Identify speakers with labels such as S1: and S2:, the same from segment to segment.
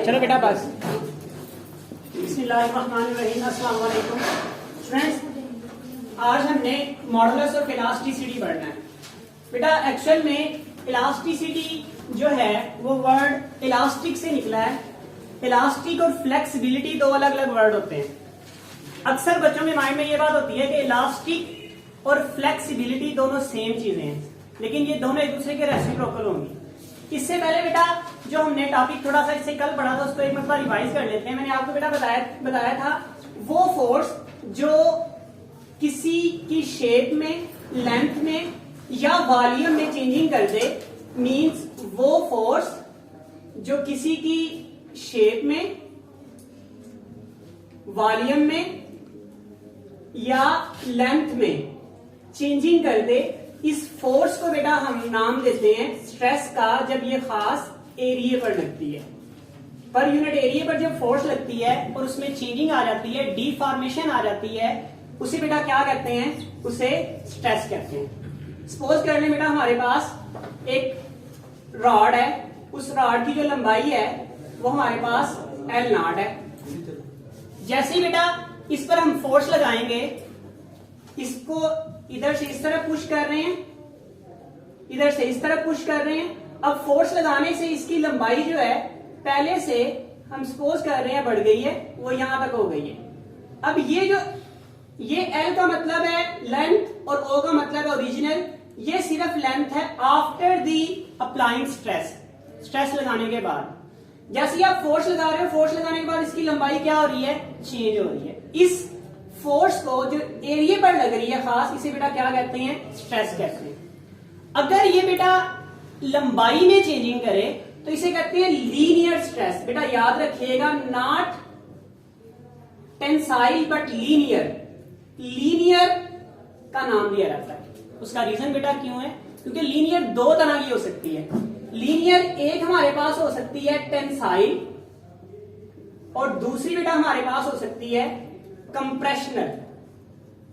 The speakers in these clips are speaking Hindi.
S1: चलो बेटा बस। बिस्मिल्लाहिर्रहमानिर्रहीम। अस्सलाम वालेकुम स्टूडेंट्स, आज हमने मॉडुलस ऑफ इलास्टिसिटी पढ़ना है। बेटा एक्चुअल में इलास्टिसिटी जो है वो वर्ड इलास्टिक से निकला है। इलास्टिक और फ्लेक्सिबिलिटी दो अलग अलग वर्ड होते हैं। अक्सर बच्चों के माइंड में ये बात होती है कि इलास्टिक और फ्लेक्सिबिलिटी दोनों सेम चीजें हैं, लेकिन ये दोनों एक दूसरे के रेसिप्रोकल होंगी। इससे पहले बेटा जो हमने टॉपिक थोड़ा सा इससे कल पढ़ा था उसको एक मतलब रिवाइज कर लेते हैं। मैंने आपको बेटा बताया था वो फोर्स जो किसी की शेप में, लेंथ में या वॉल्यूम में चेंजिंग कर दे, मींस वो फोर्स जो किसी की शेप में, वॉल्यूम में या लेंथ में चेंजिंग कर दे, इस फोर्स को बेटा हम नाम देते हैं स्ट्रेस का। जब ये खास एरिया पर लगती है, पर यूनिट एरिया पर जब फोर्स लगती है और उसमें चेंजिंग आ जाती है, डिफॉर्मेशन आ जाती है, उसे बेटा क्या कहते हैं? उसे स्ट्रेस कहते हैं। सपोज कर लें बेटा हमारे पास एक रॉड है, उस रॉड की जो लंबाई है वो हमारे पास L0 है। जैसे ही बेटा इस पर हम फोर्स लगाएंगे, इसको इधर से इस तरह पुश कर रहे हैं, इधर से इस तरह पुश कर रहे हैं। अब फोर्स लगाने से इसकी लंबाई जो है पहले से हम सपोज कर रहे हैं बढ़ गई है, वो यहां तक हो गई है। अब ये L का मतलब है लेंथ और O का मतलब है ओरिजिनल। ये सिर्फ लेंथ है after the applying stress, stress लगाने के बाद। जैसे ही आप फोर्स लगा रहे हो, फोर्स लगाने के बाद इसकी लंबाई क्या हो रही है? चेंज हो रही है। इस फोर्स को जो एरिया पर लग रही है खास, इसे बेटा क्या कहते हैं? स्ट्रेस कहते हैं। अगर ये बेटा लंबाई में चेंजिंग करे तो इसे कहते हैं लीनियर स्ट्रेस। बेटा याद रखिएगा, not tensile but linear. Linear का नाम दिया जाता है। उसका रीजन बेटा क्यों है? क्योंकि लीनियर दो तरह की हो सकती है। लीनियर एक हमारे पास हो सकती है टेंसाइल, और दूसरी बेटा हमारे पास हो सकती है कंप्रेशनल।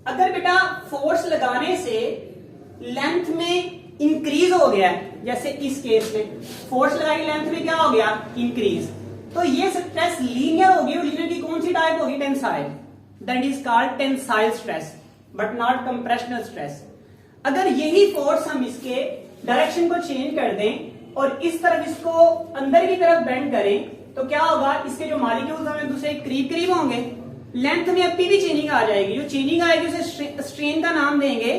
S1: अगर बेटा फोर्स लगाने से लेंथ में इंक्रीज हो गया, जैसे इस केस में फोर्स लगाई, लेंथ में क्या हो गया? इंक्रीज, तो ये स्ट्रेस लीनियर होगी। और लीनियर की कौन सी टाइप होगी? Tensile. That is called tensile stress but not compressional stress. अगर यही फोर्स हम इसके डायरेक्शन को चेंज कर दें और इस तरफ इसको अंदर की तरफ बेंड करें, तो क्या होगा? इसके जो मॉलिक्यूल्स हैं दूसरे करीब करीब होंगे, लेंथ में अभी भी चेंजिंग आ जाएगी। जो चेंजिंग आएगी उसे स्ट्रेन का नाम देंगे,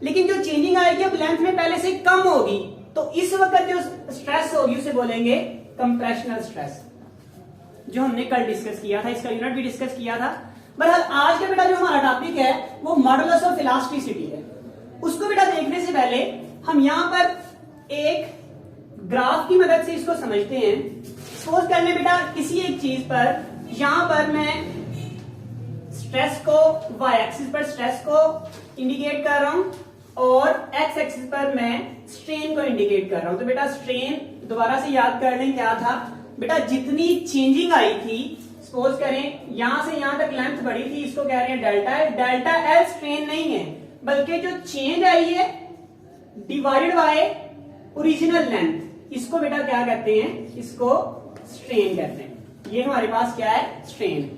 S1: लेकिन जो चेंजिंग आएगी अब लेंथ में पहले से कम होगी, तो इस वक्त जो स्ट्रेस होगी उसे बोलेंगे कंप्रेशनल स्ट्रेस, जो हमने कल डिस्कस किया था। इसका यूनिट भी डिस्कस किया था। बहरहाल आज का बेटा जो हमारा टॉपिक है वो मॉडुलस ऑफ इलास्टिसिटी है। उसको बेटा देखने से पहले हम यहां पर एक ग्राफ की मदद से इसको समझते हैं। सपोज कर ले बेटा किसी एक चीज पर, यहां पर मैं स्ट्रेस को y एक्सिस पर स्ट्रेस को इंडिकेट कर रहा हूं और x एक्सिस पर मैं स्ट्रेन को इंडिकेट कर रहा हूं। तो बेटा स्ट्रेन दोबारा से याद कर लें क्या था बेटा? जितनी चेंजिंग आई थी, सपोज करें यहां से यहां तक लेंथ बढ़ी थी, इसको कह रहे हैं delta L. Delta L strain नहीं है, बल्कि जो चेंज आई है डिवाइडेड बाय ओरिजिनल लेंथ, इसको बेटा क्या कहते हैं? इसको स्ट्रेन कहते हैं। ये हमारे पास क्या है? स्ट्रेन।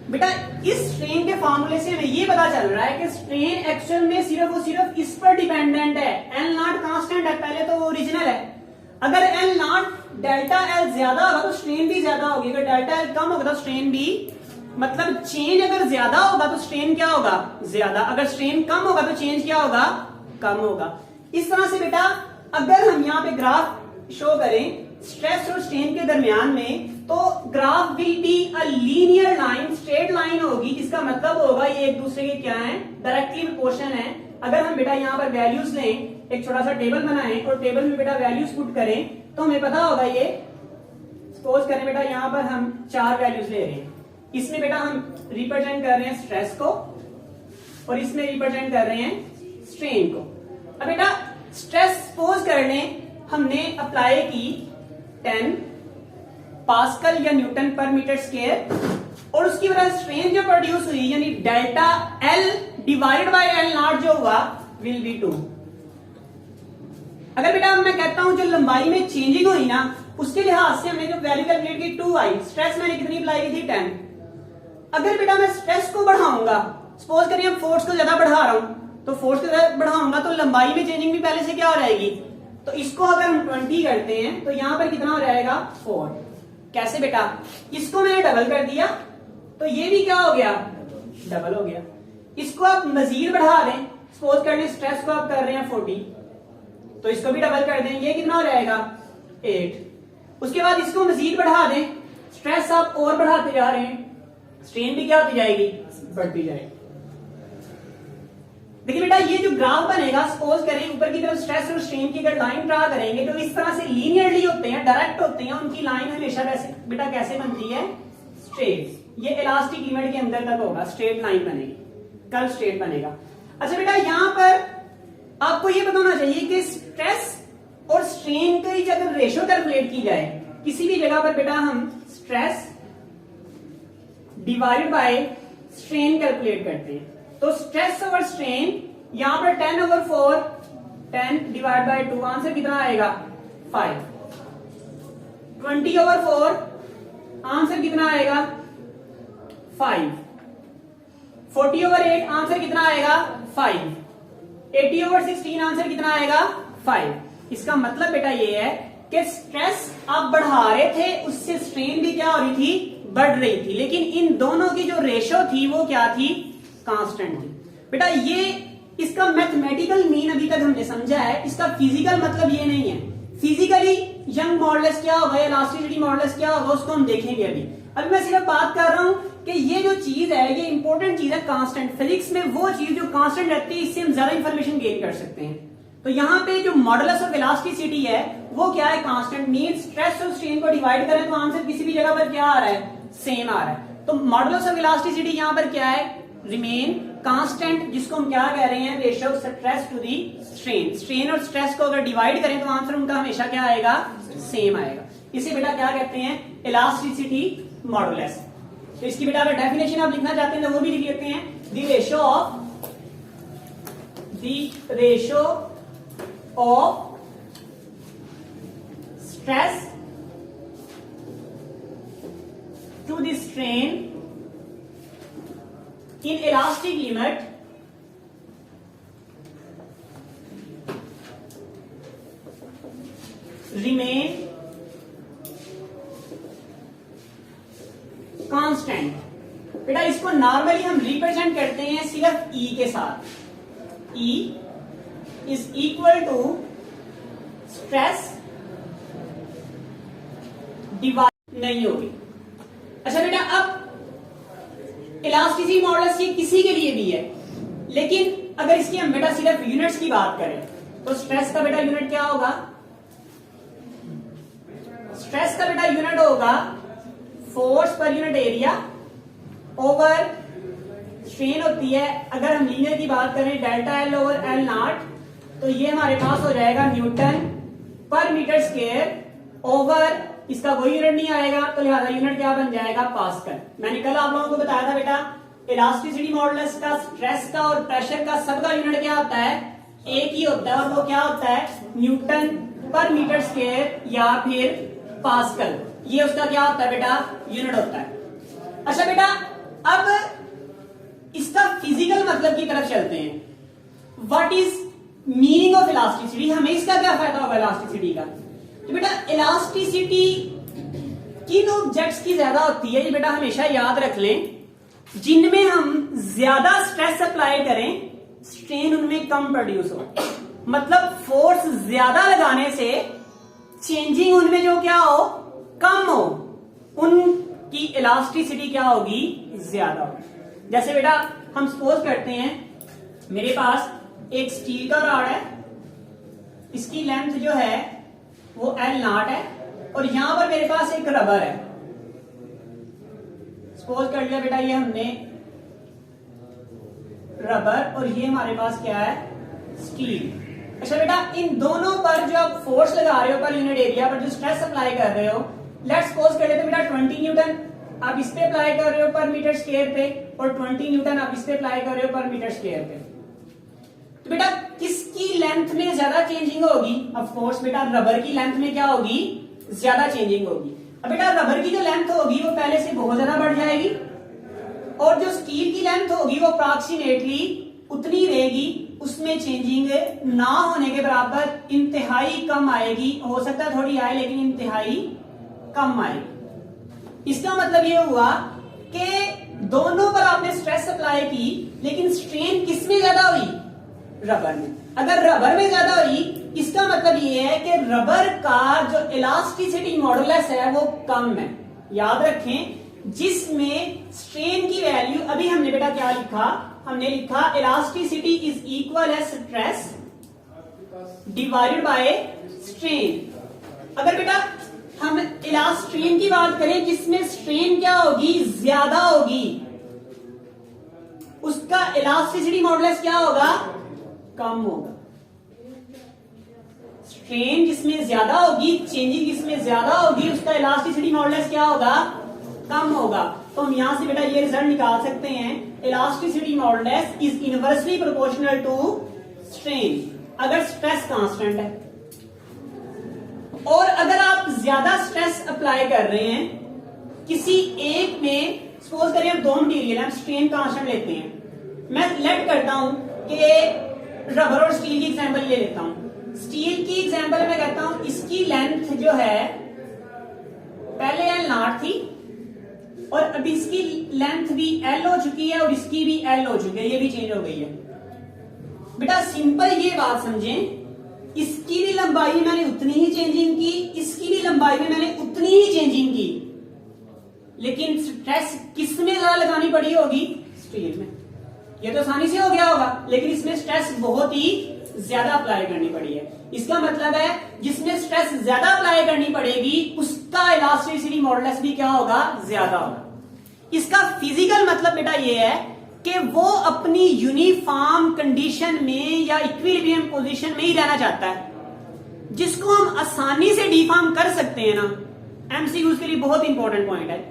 S1: बेटा इस स्ट्रेन के फॉर्मूले से हमें ये पता चल रहा है कि स्ट्रेन एक्चुअल में सिर्फ इस पर डिपेंडेंट है। L0 कांस्टेंट है, पहले तो वो ओरिजिनल है। अगर L0 डेल्टा एल ज्यादा होगा तो स्ट्रेन भी ज्यादा होगी, अगर डेल्टा एल कम होगा तो स्ट्रेन भी, मतलब चेंज अगर ज्यादा होगा तो स्ट्रेन क्या होगा? ज्यादा। अगर स्ट्रेन कम होगा तो चेंज क्या होगा? कम होगा। इस तरह से बेटा अगर हम यहाँ पे ग्राफ शो करें स्ट्रेस और स्ट्रेन के दरमियान में, तो graph will be a linear line, straight line होगी। इसका मतलब होगा ये एक दूसरे के क्या है? डायरेक्टली प्रोपोर्शनल है। अगर हम बेटा यहाँ पर वैल्यूज लें, एक छोटा सा टेबल बनाएं और टेबल में बेटा वैल्यूज पुट करें, तो हमें पता होगा ये, सपोज करें बेटा यहाँ पर हम 4 वैल्यूज ले रहे हैं। इसमें बेटा हम रिप्रेजेंट कर रहे हैं स्ट्रेस को और इसमें रिप्रेजेंट कर रहे हैं स्ट्रेन को। अब बेटा स्ट्रेस सपोज कर लें हमने अप्लाई की 10 पास्कल या न्यूटन पर मीटर स्क्वायर, और उसकी वजह से स्ट्रेन जो प्रोड्यूस हुई यानी delta L divided by L0 जो हुआ विल बी 2। अगर बेटा मैं कहता हूं जो लंबाई में चेंजिंग हुई ना उसके लिहाज से हमने जो वैल्यू कैलकुलेट की 2 आई, स्ट्रेस मैंने कितनी अप्लाई की थी 10। अगर बेटा मैं स्ट्रेस को बढ़ाऊंगा, सपोज करिए हम फोर्स को ज्यादा बढ़ा रहा हूं, तो फोर्स को ज्यादा बढ़ाऊंगा तो लंबाई में चेंजिंग भी पहले से क्या हो जाएगी, तो इसको अगर हम 20 करते हैं तो यहां पर कितना हो जाएगा 4। कैसे बेटा, इसको मैंने डबल कर दिया तो ये भी क्या हो गया, डबल हो गया। इसको आप मजीद बढ़ा दें, सपोज कर लें स्ट्रेस को आप कर रहे हैं 40, तो इसको भी डबल कर दें, ये कितना हो जाएगा 8। उसके बाद इसको मजीद बढ़ा दें, स्ट्रेस आप और बढ़ाते जा रहे हैं, स्ट्रेन भी क्या होती जाएगी, बढ़ती जाएगी। देखिए बेटा ये जो ग्राफ बनेगा, सपोज करें ऊपर की तरफ स्ट्रेस और स्ट्रेन की अगर लाइन ड्रा करेंगे तो इस तरह से लीनियरली होते हैं, डायरेक्ट होते हैं, उनकी लाइन हमेशा वैसे बेटा कैसे बनती है, स्ट्रेट। ये इलास्टिक लिमिट के अंदर तक होगा, स्ट्रेट लाइन बनेगी, कर्व स्ट्रेट बनेगा। अच्छा बेटा यहां पर आपको ये बताना चाहिए कि स्ट्रेस और स्ट्रेन की जब रेशियो कैलकुलेट की जाए किसी भी जगह पर बेटा, हम stress divide by strain calculate करते हैं, तो स्ट्रेस ओवर स्ट्रेन यहां पर 10/4, 10 डिवाइड बाय 2, आंसर कितना आएगा 5। 20/4 आंसर कितना आएगा 5। 40/8 आंसर कितना आएगा 5। 80/16 आंसर कितना आएगा 5। इसका मतलब बेटा ये है कि स्ट्रेस आप बढ़ा रहे थे, उससे स्ट्रेन भी क्या हो रही थी, बढ़ रही थी, लेकिन इन दोनों की जो रेशो थी वो क्या थी, कांस्टेंट थी। बेटा ये इसका मैथमेटिकल मीन अभी तक हमने समझा है, इसका फिजिकल मतलब ये नहीं है। फिजिकली यंग मॉडुलस क्या होगा, इलास्टिसिटी मॉडुलस क्या होगा, उसको हम देखेंगे। अभी मैं सिर्फ बात कर रहा हूं कि ये जो चीज है, ये इंपॉर्टेंट चीज है, कांस्टेंट। फिजिक्स में वो चीज जो कांस्टेंट रहती है, इससे हम ज्यादा इंफॉर्मेशन गेन कर सकते हैं। तो यहाँ पे जो मॉडुलस ऑफ इलास्टिसिटी है वो क्या है, कांस्टेंट। मीन स्ट्रेस और स्ट्रेन को डिवाइड करें तो आंसर किसी भी जगह पर क्या आ रहा है, सेम आ रहा है। तो मॉडुलस ऑफ इलास्टिसिटी यहाँ पर क्या है, रिमेन कांस्टेंट, जिसको हम क्या कह रहे हैं, ratio of stress to the strain. Strain और स्ट्रेस को अगर डिवाइड करें तो आंसर उनका हमेशा क्या आएगा, सेम आएगा। इसे बेटा क्या कहते हैं, इलास्टिसिटी मॉडुलस। तो इसकी बेटा अगर डेफिनेशन आप लिखना चाहते हैं तो वो भी लिख लेते हैं, the ratio of stress to the strain in elastic limit remain constant। बेटा इसको नॉर्मली हम रिप्रेजेंट करते हैं सिर्फ E के साथ। E is equal to stress divide नहीं होगी। अच्छा बेटा अब इलास्टिसिटी मॉडुलस ये किसी के लिए भी है, लेकिन अगर इसकी हम बेटा सिर्फ यूनिट्स की बात करें तो स्ट्रेस का बेटा यूनिट क्या होगा, स्ट्रेस का बेटा यूनिट होगा force per unit area over strain होती है। अगर हम लीनियर की बात करें delta L over L not, तो ये हमारे पास हो जाएगा न्यूटन पर मीटर स्क्वायर ओवर, इसका कोई यूनिट नहीं आएगा तो लिहाजा यूनिट क्या बन जाएगा, पास्कल। मैंने कल आप लोगों को बताया था बेटा इलास्टिसिटी मॉडुलस का, स्ट्रेस का और प्रेशर का सबका यूनिट क्या होता है, एक ही होता है, और वो क्या होता है, न्यूटन पर मीटर स्क्वायर या फिर पास्कल। ये उसका क्या होता है बेटा, यूनिट होता है। अच्छा बेटा अब इसका फिजिकल मतलब की तरफ चलते हैं। What is meaning of elasticity, हमें इसका क्या फायदा होगा इलास्टिसिटी का। तो बेटा इलास्टिसिटी किन ऑब्जेक्ट्स की ज्यादा होती है, ये बेटा हमेशा याद रख लें, जिनमें हम ज्यादा स्ट्रेस अप्लाई करें स्ट्रेन उनमें कम प्रोड्यूस हो। मतलब फोर्स ज्यादा लगाने से चेंजिंग उनमें जो क्या हो, कम हो, उनकी इलास्टिसिटी क्या होगी, ज्यादा होगी। जैसे बेटा हम सपोज करते हैं मेरे पास एक स्टील का रॉड है, इसकी लेंथ जो है वो एल नॉट है, और यहां पर मेरे पास एक रबर है। सपोज कर लिया बेटा ये हमने रबर, और ये हमारे पास क्या है, स्टील। अच्छा बेटा इन दोनों पर जो आप फोर्स लगा रहे हो पर यूनिट एरिया पर, जो स्ट्रेस अप्लाई कर रहे हो, लेट्स सपोज कर लेते हैं बेटा 20 न्यूटन आप इस पे अप्लाई कर रहे हो पर मीटर स्क्वायर पे, और 20 न्यूटन आप इस पे अप्लाई कर रहे हो पर मीटर स्क्वायर पे। तो बेटा किसकी लेंथ में ज्यादा चेंजिंग होगी, ऑफ कोर्स बेटा रबर की लेंथ में क्या होगी, ज्यादा चेंजिंग होगी। अब बेटा रबर की जो लेंथ होगी वो पहले से बहुत ज्यादा बढ़ जाएगी, और जो स्टील की लेंथ होगी वो अप्रॉक्सीमेटली उतनी रहेगी, उसमें चेंजिंग ना होने के बराबर इंतहाई कम आएगी। हो सकता है थोड़ी आए लेकिन इंतहाई कम आएगी। इसका मतलब ये हुआ कि दोनों पर आपने स्ट्रेस अप्लाई की, लेकिन स्ट्रेन किस में ज्यादा हुई? रबर में। अगर रबर में ज्यादा हुई, इसका मतलब ये है कि रबर का जो इलास्टिसिटी मॉडुलस है वो कम है। याद रखें, जिसमें स्ट्रेन की वैल्यू, अभी हमने बेटा क्या लिखा? हमने लिखा इलास्टिसिटी इज इक्वल है स्ट्रेस डिवाइडेड बाय स्ट्रेन। अगर बेटा हम इलास्ट्रेन की बात करें, जिसमें स्ट्रेन क्या होगी? ज्यादा होगी, उसका इलास्टिसिटी मॉडुलस क्या होगा? कम होगा। स्ट्रेन जिसमें ज्यादा होगी, चेंजिंग जिसमें ज्यादा होगी, उसका इलास्टिसिटी मॉडुलस क्या होगा? कम होगा। तो हम यहां से बेटा ये रिजल्ट निकाल सकते हैं, elasticity modulus is inversely proportional to strain, अगर स्ट्रेस कांस्टेंट है। और अगर आप ज्यादा स्ट्रेस अप्लाई कर रहे हैं किसी एक में, सपोज करिए हम दो मटीरियल है, स्ट्रेन कांस्टेंट लेते हैं। मैं लेट करता हूं कि रबर और स्टील की एग्जांपल ले लेता हूं। स्टील की एग्जांपल में कहता हूं इसकी लेंथ जो है पहले L0 थी, और अभी इसकी लेंथ भी L हो चुकी है, और इसकी भी L हो चुकी है, ये भी चेंज हो गई है। बेटा सिंपल ये बात समझें, इसकी भी लंबाई में मैंने उतनी ही चेंजिंग की, इसकी भी लंबाई में मैंने उतनी ही चेंजिंग की, लेकिन स्ट्रेस किस में ज्यादा लगानी पड़ी होगी? स्टील में। ये तो आसानी से हो गया होगा, लेकिन इसमें स्ट्रेस बहुत ही ज्यादा अप्लाई करनी पड़ी है। इसका मतलब है जिसमें स्ट्रेस ज्यादा अप्लाई करनी पड़ेगी उसका इलास्टिसिटी मॉडुलस भी क्या होगा? ज्यादा होगा। इसका फिजिकल मतलब बेटा ये है कि वो अपनी यूनिफॉर्म कंडीशन में या इक्विलिब्रियम पोजीशन में ही रहना चाहता है। जिसको हम आसानी से डिफॉर्म कर सकते हैं ना, एमसीक्यू के लिए बहुत इंपॉर्टेंट पॉइंट है,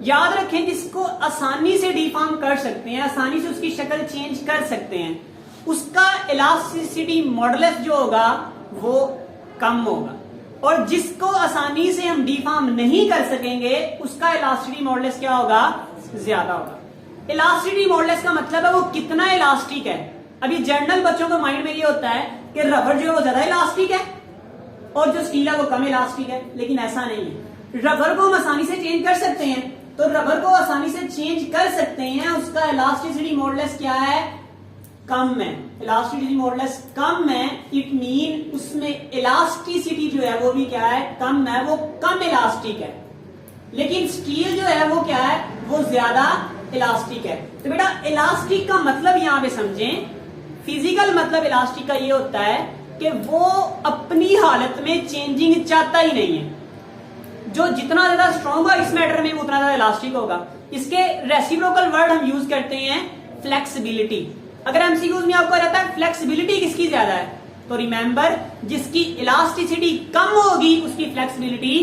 S1: याद रखें, जिसको आसानी से डिफॉर्म कर सकते हैं, आसानी से उसकी शक्ल चेंज कर सकते हैं, उसका इलास्टिसिटी मॉडुलस जो होगा वो कम होगा। और जिसको आसानी से हम डिफॉर्म नहीं कर सकेंगे उसका इलास्टिसिटी मॉडुलस क्या होगा? ज्यादा होगा। इलास्टिसिटी मॉडुलस का मतलब है वो कितना इलास्टिक है। अभी जनरल बच्चों के माइंड में ये होता है कि रबर जो है वो ज्यादा इलास्टिक है और जो स्टील है वो कम इलास्टिक है, लेकिन ऐसा नहीं है। रबर को हम आसानी से चेंज कर सकते हैं, तो रबर को आसानी से चेंज कर सकते हैं, उसका इलास्टिसिटी मॉडुलस क्या है? कम है। इलास्टिसिटी मॉडुलस कम है, इट मीन उसमें इलास्टिसिटी जो है वो भी क्या है? कम है, वो कम इलास्टिक है। लेकिन स्टील जो है वो क्या है? वो ज्यादा इलास्टिक है। तो बेटा इलास्टिक का मतलब यहां पे समझें, फिजिकल मतलब इलास्टिक का ये होता है कि वो अपनी हालत में चेंजिंग चाहता ही नहीं है। जो जितना ज्यादा स्ट्रॉन्ग होगा इस मैटर में उतना ज्यादा इलास्टिक होगा। इसके रेसिप्रोकल वर्ड हम यूज करते हैं फ्लेक्सिबिलिटी। अगर एमसीक्यूज में आपको रहता है फ्लेक्सिबिलिटी किसकी ज्यादा है, तो रिमेंबर जिसकी इलास्टिसिटी कम होगी उसकी फ्लेक्सिबिलिटी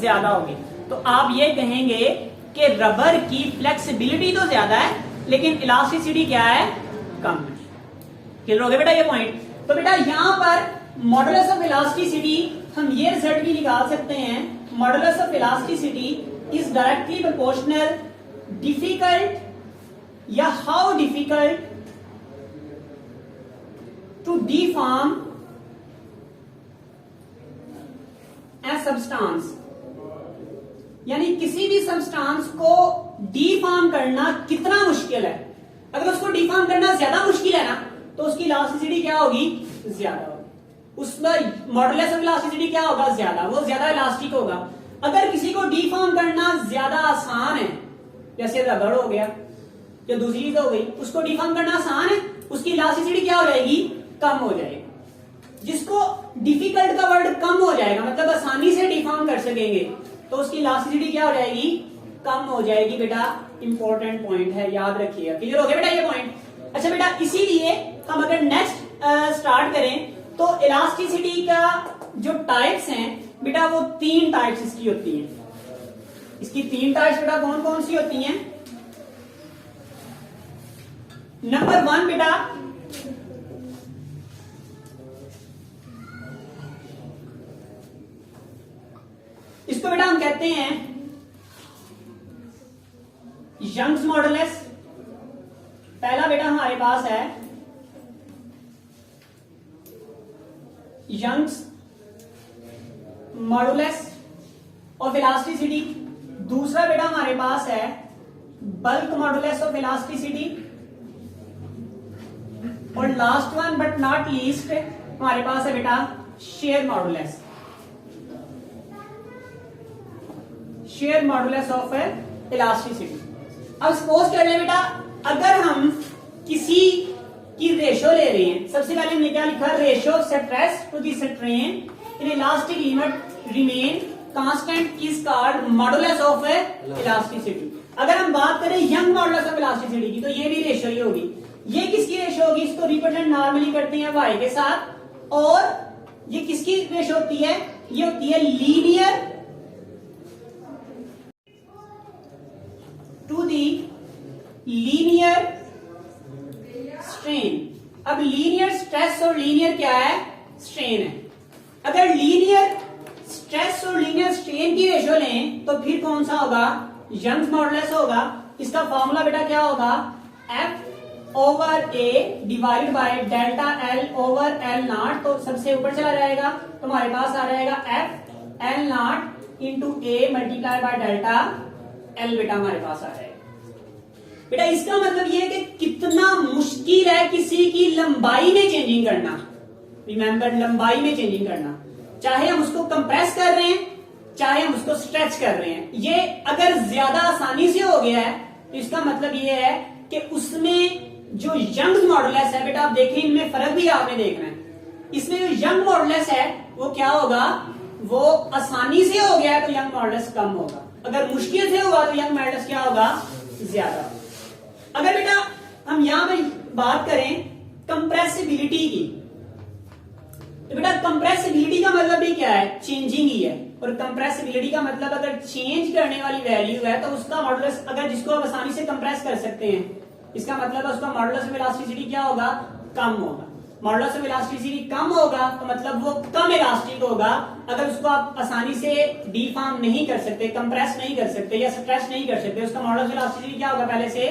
S1: ज्यादा होगी। तो आप ये कहेंगे कि रबर की फ्लेक्सिबिलिटी तो ज्यादा है लेकिन इलास्टिसिटी क्या है? कम है। क्लियर हो गया बेटा ये पॉइंट? तो बेटा यहां पर मॉडुलस ऑफ इलास्टिसिटी हम ये रिजल्ट भी निकाल सकते हैं, modulus of elasticity is directly proportional difficult या how difficult to deform a substance, यानी किसी भी सब्सटेंस को डिफॉर्म करना कितना मुश्किल है। अगर उसको डिफॉर्म करना ज्यादा मुश्किल है ना, तो उसकी इलास्टिसिटी क्या होगी? ज्यादा होगी। उसमें मॉडुलस ऑफ इलास्टिसिटी क्या होगा? ज्यादा, वो ज्यादा इलास्टिक होगा। अगर किसी को डिफॉर्म करना ज्यादा आसान है, जैसे रबर हो गया या दूसरी चीज हो गई, उसको डिफॉर्म करना आसान है, उसकी इलास्टिसिटी क्या हो जाएगी? कम हो जाएगी। जिसको डिफिकल्ट का वर्ड कम हो जाएगा, मतलब आसानी से डिफॉर्म कर सकेंगे, तो उसकी इलास्टिसिटी क्या हो जाएगी? कम हो जाएगी। बेटा इंपॉर्टेंट पॉइंट है, याद रखिएगा। क्लियर हो गया बेटा ये पॉइंट? अच्छा बेटा, इसीलिए हम अगर नेक्स्ट स्टार्ट करें तो इलास्टिसिटी का जो टाइप्स हैं बेटा, वो 3 टाइप्स इसकी होती हैं। इसकी 3 टाइप्स बेटा कौन कौन सी होती हैं? नंबर 1 बेटा करते हैं यंग्स मॉडुलस। पहला बेटा हमारे पास है यंग्स मॉडुलस ऑफ इलास्टिसिटी। दूसरा बेटा हमारे पास है बल्क मॉडुलस ऑफ इलास्टिसिटी। और last one but not least हमारे पास है बेटा share modulus, share modulus of elasticity. अब सपोज कर ले बेटा, अगर हम किसी की रेशो ले रहे हैं, सबसे पहले हमने क्या लिखा, ratio of stress to the strain in elastic limit remain constant is called modulus of elasticity. अगर हम बात करें यंग मॉडुलस ऑफ इलास्टिसिटी की, तो ये भी रेशो ही होगी। ये किसकी रेशो होगी, इसको रिप्रेजेंट नॉर्मली करते हैं y के साथ। और ये किसकी रेशो होती है, ये होती है linear to the linear strain. अब लीनियर स्ट्रेस और लीनियर क्या है, स्ट्रेन है। अगर लीनियर स्ट्रेस और लीनियर स्ट्रेन की रेशो लें तो फिर कौन सा होगा, यंग्स मॉडुलस होगा। इसका फॉर्मूला बेटा क्या होगा, F over A divide by delta L over L not. तो सबसे ऊपर चला जाएगा तो हमारे पास आ जाएगा F L not into A multiply by delta L बेटा हमारे पास आ जाएगा। बेटा इसका मतलब ये है कि कितना मुश्किल है किसी की लंबाई में चेंजिंग करना। रिमेंबर, लंबाई में चेंजिंग करना, चाहे हम उसको कंप्रेस कर रहे हैं चाहे हम उसको स्ट्रेच कर रहे हैं। ये अगर ज्यादा आसानी से हो गया है तो इसका मतलब ये है कि उसमें जो यंग मॉडुलस है बेटा, आप देखें इनमें फर्क भी आपने देखना है। इसमें जो यंग मॉडुलस है वो क्या होगा, वो आसानी से हो गया है तो यंग मॉडुलस कम होगा। अगर मुश्किल से होगा तो यंग मॉडुलस क्या होगा, ज्यादा। अगर बेटा हम यहां पे बात करें कंप्रेसिबिलिटी की, तो बेटा कंप्रेसिबिलिटी का मतलब भी क्या है, चेंजिंग ही है। और कंप्रेसिबिलिटी का मतलब अगर चेंज करने वाली वैल्यू है तो उसका मॉडुलस, अगर जिसको आप आसानी से कंप्रेस कर सकते हैं, इसका मतलब उसका मॉडुलस ऑफ इलास्टिसिटी क्या होगा, कम होगा। मॉडुलस ऑफ इलास्टिसिटी कम होगा तो मतलब वो कम इलास्टिक होगा। अगर उसको आप आसानी से डिफॉर्म नहीं कर सकते, कंप्रेस नहीं कर सकते या स्ट्रेच नहीं कर सकते, उसका मॉडुलस ऑफ इलास्टिसिटी क्या होगा, पहले से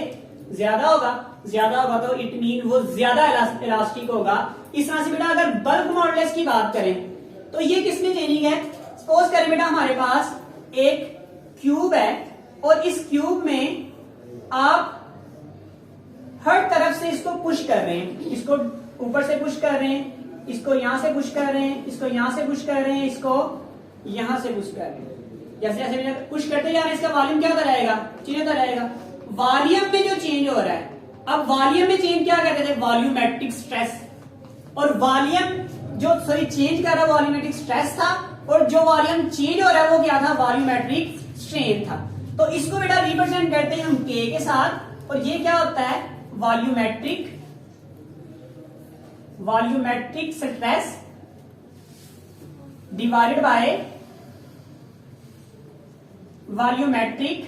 S1: ज्यादा होगा। ज्यादा होगा तो इट मीन वो ज्यादा इलास्टिक होगा। इस तरह से बेटा अगर बल्क मॉडुलस की बात करें तो ये किसमें चेंजिंग है, सपोज करें बेटा हमारे पास एक क्यूब है और इस क्यूब में आप हर तरफ से इसको पुश कर रहे हैं, इसको ऊपर से पुश कर रहे हैं, इसको यहां से पुश कर रहे हैं, इसको यहां से पुश कर रहे हैं, इसको यहां से पुश कर रहे हैं। जैसे जैसे पुश करते जा रहे हैं इसका वॉल्यूम क्या होता रहेगा, चेंज होता रहेगा। वॉल्यूम में जो चेंज हो रहा है, अब वॉल्यूम में चेंज क्या कहते थे, वॉल्यूमेट्रिक स्ट्रेस। और वॉल्यूम जो चेंज कर रहा है वॉल्यूमेट्रिक स्ट्रेस था, और जो वॉल्यूम चेंज हो रहा है वो क्या था, वॉल्यूमेट्रिक स्ट्रेन था। तो इसको बेटा रिप्रेजेंट करते हैं हम K के साथ, और ये क्या होता है, volumetric stress divided by volumetric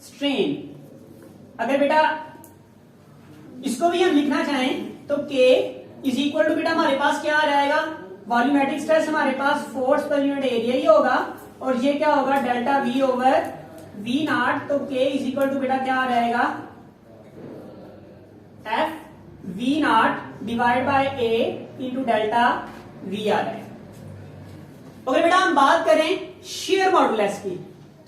S1: strain. अगर बेटा इसको भी हम लिखना चाहें तो K इज इक्वल टू बेटा हमारे पास क्या आ जाएगा, वॉल्यूमेट्रिक स्ट्रेस हमारे पास फोर्स पर यूनिट एरिया ही होगा, और ये क्या होगा, delta V over V not. तो K इज इक्वल टू बेटा क्या आ जाएगा, F V not divide by A into delta V आ जाएगा। अगर बेटा हम बात करें शेयर मॉडुलस की,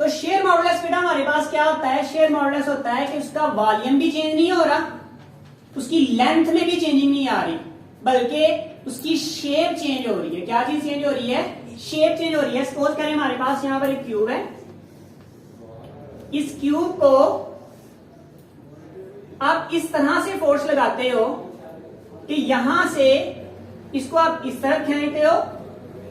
S1: तो शेयर मॉडुलस बेटा हमारे पास क्या होता है, शेयर मॉडुलस होता है कि उसका वॉल्यूम भी चेंज नहीं हो रहा, उसकी लेंथ में भी चेंजिंग नहीं आ रही, बल्कि उसकी शेप चेंज हो रही है। क्या चीज चेंज हो रही है, शेप चेंज हो रही है। सपोज करें हमारे पास यहां पर एक क्यूब है, इस क्यूब को आप इस तरह से फोर्स लगाते हो कि यहां से इसको आप इस तरफ खींचते हो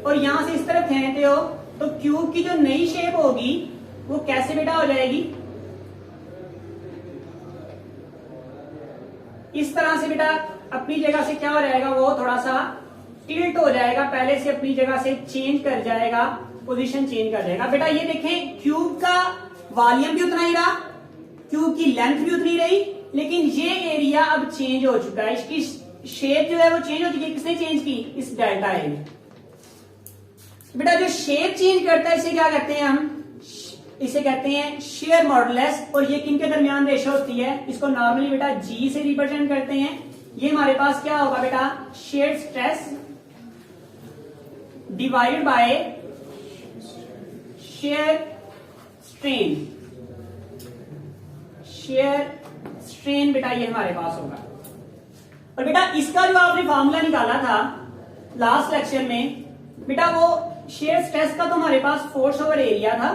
S1: और यहां से इस तरफ खींचते हो, तो क्यूब की जो नई शेप होगी वो कैसे बेटा हो जाएगी, इस तरह से बेटा अपनी जगह से क्या हो जाएगा, वो थोड़ा सा टिल्ट हो जाएगा, पहले से अपनी जगह से चेंज कर जाएगा, पोजीशन चेंज कर जाएगा। बेटा ये देखें क्यूब का वॉल्यूम भी उतना ही रहा, क्यूब की लेंथ भी उतनी रही, लेकिन ये एरिया अब चेंज हो चुका है, इसकी शेप जो है वो चेंज हो चुकी है। किसने चेंज की, इस डेल्टा ए ने। बेटा जो शेप चेंज करता है इसे क्या कहते हैं हम, इसे कहते हैं शेयर मॉडुलस। और ये किनके दरमियान रेशो होती है, इसको नॉर्मली बेटा जी से रिप्रेजेंट करते हैं। ये हमारे पास क्या होगा बेटा, shear stress divided by shear strain, shear strain बेटा ये हमारे पास होगा। और बेटा इसका जो आपने फॉर्मूला निकाला था लास्ट लेक्चर में बेटा, वो शेयर स्ट्रेस का तो हमारे पास फोर्स ओवर एरिया था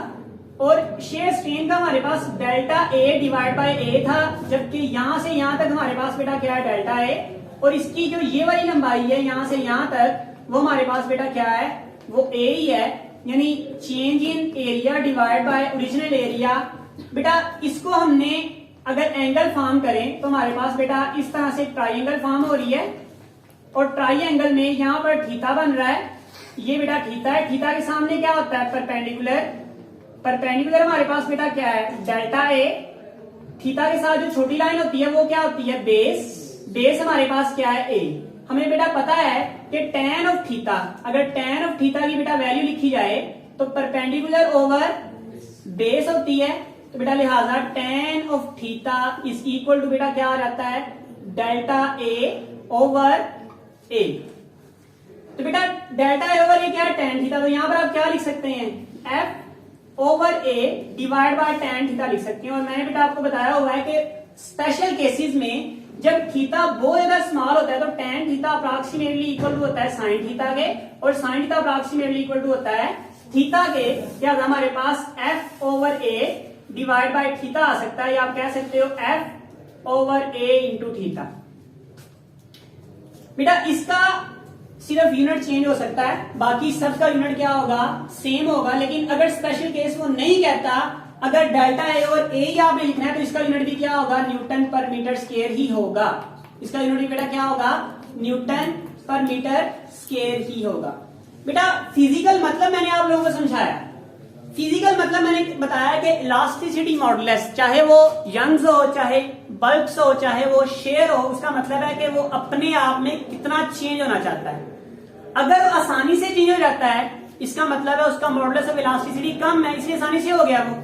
S1: और शेयर स्ट्रेन का हमारे पास डेल्टा ए डिवाइड बाय ए था, जबकि यहां से यहां तक हमारे पास बेटा क्या है, डेल्टा ए। और इसकी जो ये वाली लंबाई है यहां से यहां तक, वो हमारे पास बेटा क्या है, वो ए ही है, यानी change in area divide by original area. बेटा इसको हमने अगर एंगल फॉर्म करें तो हमारे पास बेटा इस तरह से ट्राइंगल फॉर्म हो रही है और ट्राइंगल में यहां पर थीटा बन रहा है, ये बेटा थीटा है। थीटा के सामने क्या होता है, परपेंडिकुलर। परपेंडिकुलर हमारे पास बेटा क्या है, डेल्टा ए। थीटा के साथ जो छोटी लाइन होती है वो क्या होती है, बेस। बेस हमारे पास क्या है, ए। हमें बेटा पता है कि tan ऑफ थीटा, अगर tan ऑफ थीटा की बेटा वैल्यू लिखी जाए तो परपेंडिकुलर ओवर बेस होती है, तो बेटा लिहाजा tan of theta is equal to बेटा क्या आ जाता है, डेल्टा ए ओवर ए। तो बेटा डेल्टा ए ओवर ए क्या है, tan थीटा। तो यहां पर आप क्या लिख सकते हैं, f over A divide by tan theta लिख सकते हैं। और मैंने बेटा आपको बताया हुआ है कि स्पेशल केसेस में जब थीटा बहुत ज्यादा स्मॉल होता है तो tan theta approximately equal to होता है sin थीटा के, और sin theta approximately equal to होता है थीटा के। क्या हमारे पास f over a divide by theta आ सकता है, या आप कह सकते हो f over a into theta. बेटा इसका सिर्फ यूनिट चेंज हो सकता है, बाकी सबका यूनिट क्या होगा, सेम होगा। लेकिन अगर स्पेशल केस वो नहीं कहता, अगर डेल्टा ए और ए ही आपने लिखना है तो इसका यूनिट भी क्या होगा, न्यूटन पर मीटर स्क्वायर ही होगा। इसका यूनिट भी बेटा क्या होगा, न्यूटन पर मीटर स्क्वायर ही होगा। बेटा फिजिकल मतलब मैंने आप लोगों को समझाया। फिजिकल मतलब मैंने बताया कि इलास्टिसिटी मॉडुलस, चाहे वो यंग्स हो, चाहे बल्क्स हो, चाहे वो शेयर हो, उसका मतलब है कि वो अपने आप में कितना चेंज होना चाहता है। अगर वो आसानी से चेंज हो जाता है, इसका मतलब है उसका मॉडुलस ऑफ इलास्टिसिटी कम है, इसलिए आसानी से हो गया वो।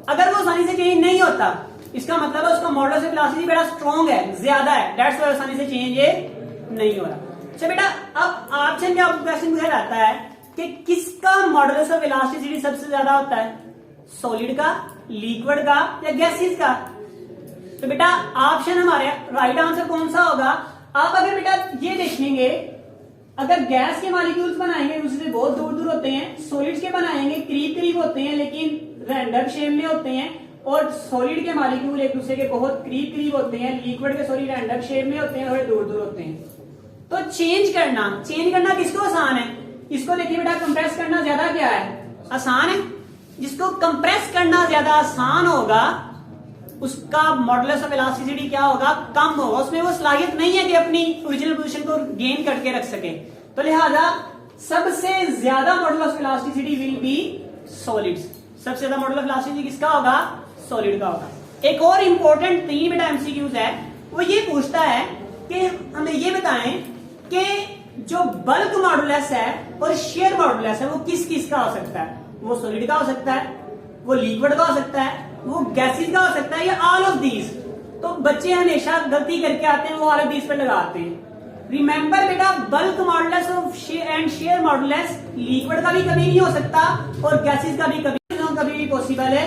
S1: अगर वो आसानी से चेंज नहीं होता, इसका मतलब है उसका मॉडुलस ऑफ इलास्टिसिटी बड़ा स्ट्रॉन्ग है, ज्यादा है, दैट्स व्हाई आसानी से चेंज नहीं हो रहा। अच्छा बेटा अब ऑप्शन में आपको क्वेश्चन पूछा जाता है कि किसका मॉडुलस ऑफ इलास्टिसिटी सबसे ज्यादा होता है, सॉलिड का, लिक्विड का या गैसेस का। तो बेटा ऑप्शन हमारे राइट आंसर कौन सा होगा। आप अगर बेटा ये देखेंगे, अगर गैस के मॉलिक्यूल्स बनाएंगे उससे बहुत दूर दूर होते हैं, सॉलिड्स के बनाएंगे करीब करीब होते हैं लेकिन रैंडम शेप में होते हैं, और सॉलिड के मॉलिक्यूल एक दूसरे के बहुत करीब करीब होते हैं, लिक्विड के सॉलिड रैंडम शेप में होते हैं, थोड़े दूर दूर होते हैं। तो चेंज करना किसको आसान है, इसको देखिए बेटा कंप्रेस करना ज्यादा क्या है, आसान है। जिसको कंप्रेस करना ज्यादा आसान होगा उसका मॉडुलस ऑफ इलास्टिसिटी क्या होगा, कम होगा। उसमें वो सलाहियत नहीं है कि अपनी ओरिजिनल पोजीशन को गेन करके रख सके, तो लिहाजा सबसे ज्यादा modulus of elasticity will be solids. सबसे ज्यादा मॉडुलस ऑफ इलास्टिसिटी किसका होगा, सॉलिड का होगा। एक और इंपॉर्टेंट 3 बेटा एमसीक्यूज है, वो ये पूछता है कि हमें ये बताएं कि जो बल्क मॉडुलस है और शेयर मॉडुलस है वो किस किस का हो सकता है। वो सॉलिड का हो सकता है, वो लिक्विड का हो सकता है, वो गैसेस का हो सकता है, या ऑल ऑफ दीज। तो बच्चे हमेशा गलती करके आते हैं, वो ऑल ऑफ दीज पे लगाते हैं। रिमेंबर बेटा bulk modulus of and share modulus liquid का भी कभी नहीं हो सकता और गैसेस का भी कभी भी पॉसिबल है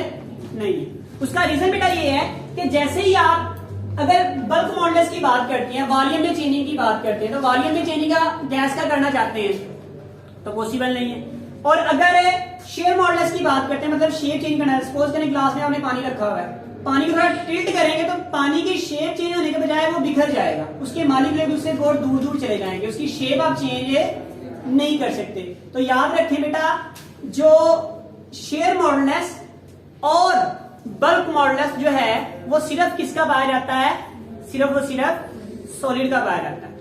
S1: नहीं है। उसका रीजन बेटा ये है कि जैसे ही आप अगर बल्क मॉडुलस की बात करते हैं, वॉल्यूम में चेंजिंग की बात करते हैं, तो वॉल्यूम में चेंजिंग का गैस का करना चाहते हैं तो पॉसिबल नहीं है। और अगर शेयर मॉडुलस की बात करते हैं, मतलब शेप चेंज करना है, सपोज करें ग्लास में आपने पानी रखा हुआ है, पानी को थोड़ा टिल्ट करेंगे तो पानी की शेप चेंज होने के बजाय वो बिखर जाएगा, उसके मॉलिक्यूल उससे बहुत दूर दूर चले जाएंगे, उसकी शेप आप चेंज नहीं कर सकते। तो याद रखें बेटा जो शेयर मॉडुलस और बल्क मॉडुलस जो है वो सिर्फ किसका पाया जाता है, सिर्फ सॉलिड का पाया जाता है।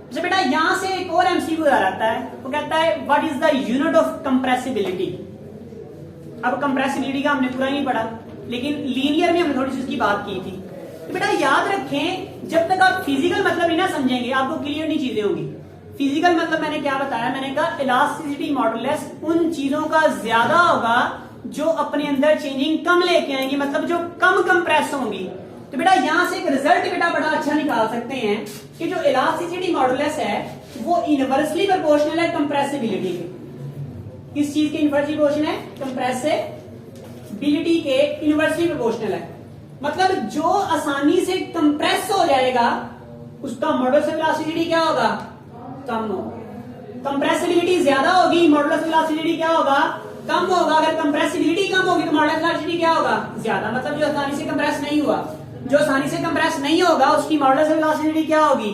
S1: अच्छा बेटा यहां से एक और एमसीक्यू आ जाता है, वो कहता है what is the unit of compressibility. अब कंप्रेसिबिलिटी का हमने पूरा नहीं पढ़ा, लेकिन लीनियर में हमने थोड़ी सी उसकी बात की थी। तो बेटा याद रखें जब तक आप फिजिकल मतलब ही ना समझेंगे आपको क्लियर नहीं चीजें होंगी। फिजिकल मतलब मैंने क्या बताया, मैंने कहा इलास्टिसिटी मॉडुलस उन चीजों का ज्यादा होगा जो अपने अंदर चेंजिंग कम लेके आएंगी, मतलब जो कम कंप्रेस होंगी। तो बेटा यहां से एक रिजल्ट बेटा बड़ा अच्छा निकाल सकते हैं कि जो इलास्टिसिटी मॉडुलस है वो इनवर्सली प्रोपोर्शनल है कंप्रेसिबिलिटी के। किस चीज के इनवर्सली प्रोपोर्शनल है? कंप्रेसिबिलिटी के इनवर्सली प्रोपोर्शनल है। मतलब जो आसानी से कंप्रेस हो जाएगा उसका मॉडुलस ऑफ इलास्टिसिटी क्या होगा? कम होगा। कंप्रेसिबिलिटी ज्यादा होगी, मॉडुलस ऑफ इलास्टिसिटी क्या होगा? कम होगा। अगर कंप्रेसिबिलिटी कम होगी तो मॉडुलस ऑफ इलास्टिसिटी क्या होगा? ज्यादा। मतलब जो आसानी से कंप्रेस नहीं हुआ, जो आसानी से कंप्रेस नहीं होगा उसकी मॉडुलस ऑफ इलास्टिसिटी क्या होगी?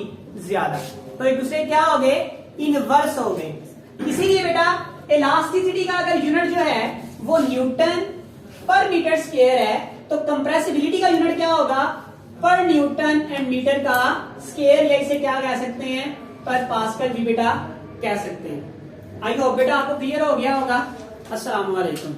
S1: ज्यादा। तो एक दूसरे क्या हो गए? इनवर्स हो गए। इसीलिए बेटा इलास्टिसिटी का अगर यूनिट जो है वो न्यूटन पर मीटर स्क्वायर है तो कंप्रेसिबिलिटी का यूनिट क्या होगा? पर न्यूटन एंड मीटर का स्क्वायर, या इसे क्या कह सकते हैं? पर पास्कल भी बेटा कह सकते हैं। आई होप बेटा आपको क्लियर हो गया होगा। अस्सलाम वालेकुम।